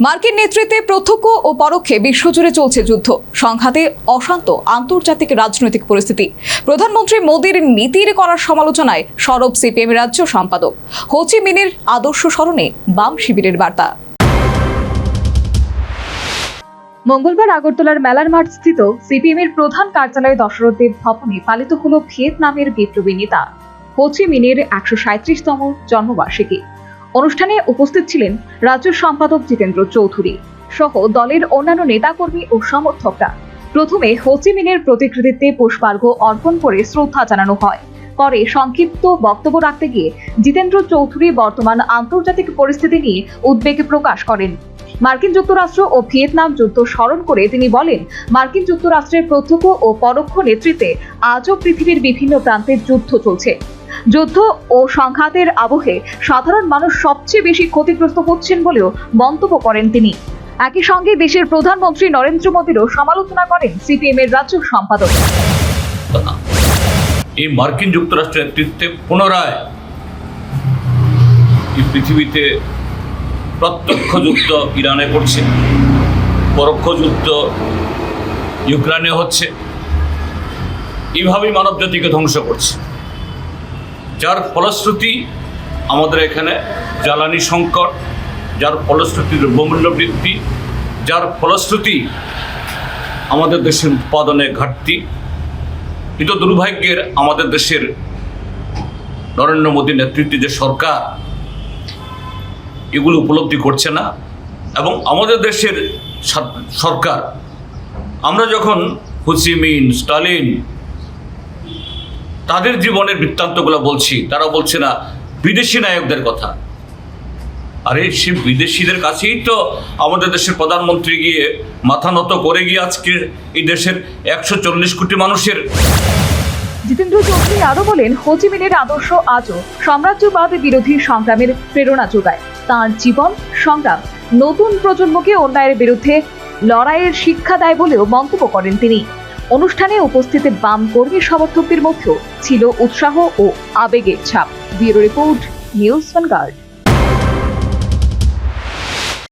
মার্কিন নেতৃত্বে প্রত্যক্ষ ও পরোক্ষে বিশ্বজুড়ে চলছে যুদ্ধ, সংঘাতে অশান্ত আন্তর্জাতিক রাজনৈতিক পরিস্থিতি। প্রধানমন্ত্রী মোদীর নীতির করার সমালোচনায় সরব সিপিএম রাজ্য সম্পাদক। হো চি মিনের আদর্শ স্মরণে বাম শিবিরের বার্তা। মঙ্গলবার আগরতলার মেলার মাঠ স্থিত সিপিএমের প্রধান কার্যালয় দশরথদেব ভবনে পালিত হল ভিয়েতনামের বিপ্লবী নেতা হো চি মিনের ১৩৭তম জন্মবার্ষিকী। অনুষ্ঠানে উপস্থিত ছিলেন রাজ্য সম্পাদক জিতেন্দ্র চৌধুরী সহ দলের অন্যান্য নেতাকর্মী ও সমর্থকরা। প্রথমে হো চি মিনের প্রতিকৃতিতে পুষ্পার্ঘ্য অর্পণ করে শ্রদ্ধা জানানো হয়। পরে সংক্ষিপ্ত বক্তব্য রাখতে গিয়ে জিতেন্দ্র চৌধুরী বর্তমান আন্তর্জাতিক পরিস্থিতি নিয়ে উদ্বেগ প্রকাশ করেন। মার্কিন যুক্তরাষ্ট্র ও ভিয়েতনাম যুদ্ধ স্মরণ করে তিনি বলেন, মার্কিন যুক্তরাষ্ট্রের প্রত্যক্ষ ও পরোক্ষ নেতৃত্বে আজও পৃথিবীর বিভিন্ন প্রান্তে যুদ্ধ চলছে। যুদ্ধ ও সংঘাতের আবহে সাধারণ মানুষ সবচেয়ে বেশি ক্ষতিগ্রস্ত হচ্ছেন বলেও মন্তব্য করেন তিনি। একই সঙ্গে দেশের প্রধানমন্ত্রী নরেন্দ্র মোদীরও সমালোচনা করেন সিপিএম এর রাজ্য সম্পাদক। এই মার্কিন যুক্তরাষ্ট্রের নেতৃত্বে পুনরায় এই পৃথিবীতে প্রত্যক্ষ যুদ্ধ ইরানে করছে, পরোক্ষ যুদ্ধ ইউক্রেনে হচ্ছে, এইভাবেই মানব জাতিকে ধ্বংস করছে। যার ফলশ্রুতি আমাদের এখানে জ্বালানি সংকট, যার ফলশ্রুতি দ্রব্যমূল্য বৃদ্ধি, যার ফলশ্রুতি আমাদের দেশের উৎপাদনে ঘাটতি। কিন্তু দুর্ভাগ্যের আমাদের দেশের নরেন্দ্র মোদীর নেতৃত্বে যে সরকার এগুলো উপলব্ধি করছে না। এবং আমাদের দেশের সরকার, আমরা যখন হো চি মিন, স্টালিন তাদের জীবনের বৃত্তান্তগুলো বলছি, তারা বলছে না বিদেশি নায়কদের কথা। আরে সে বিদেশিদের কাছেই তো আমাদের দেশের প্রধানমন্ত্রী গিয়ে মাথা নত করে গিয়ে আজকে এই দেশের ১৪০ কোটি মানুষের। জিতেন্দ্র চৌধুরী আরো বলেন, হো চি মিনের আদর্শ আজও সাম্রাজ্যবাদ বিরোধী সংগ্রামের প্রেরণা যোগায়। তাঁর জীবন সংগ্রাম নতুন প্রজন্মকে অন্যায়ের বিরুদ্ধে লড়াইয়ের শিক্ষা দেয় বলেও মন্তব্য করেন তিনি। অনুষ্ঠানে উপস্থিত বাম কর্মী সমর্থকদের মধ্যেও ছিল উৎসাহ ও আবেগের ছাপ। Bureau report, news vanguard.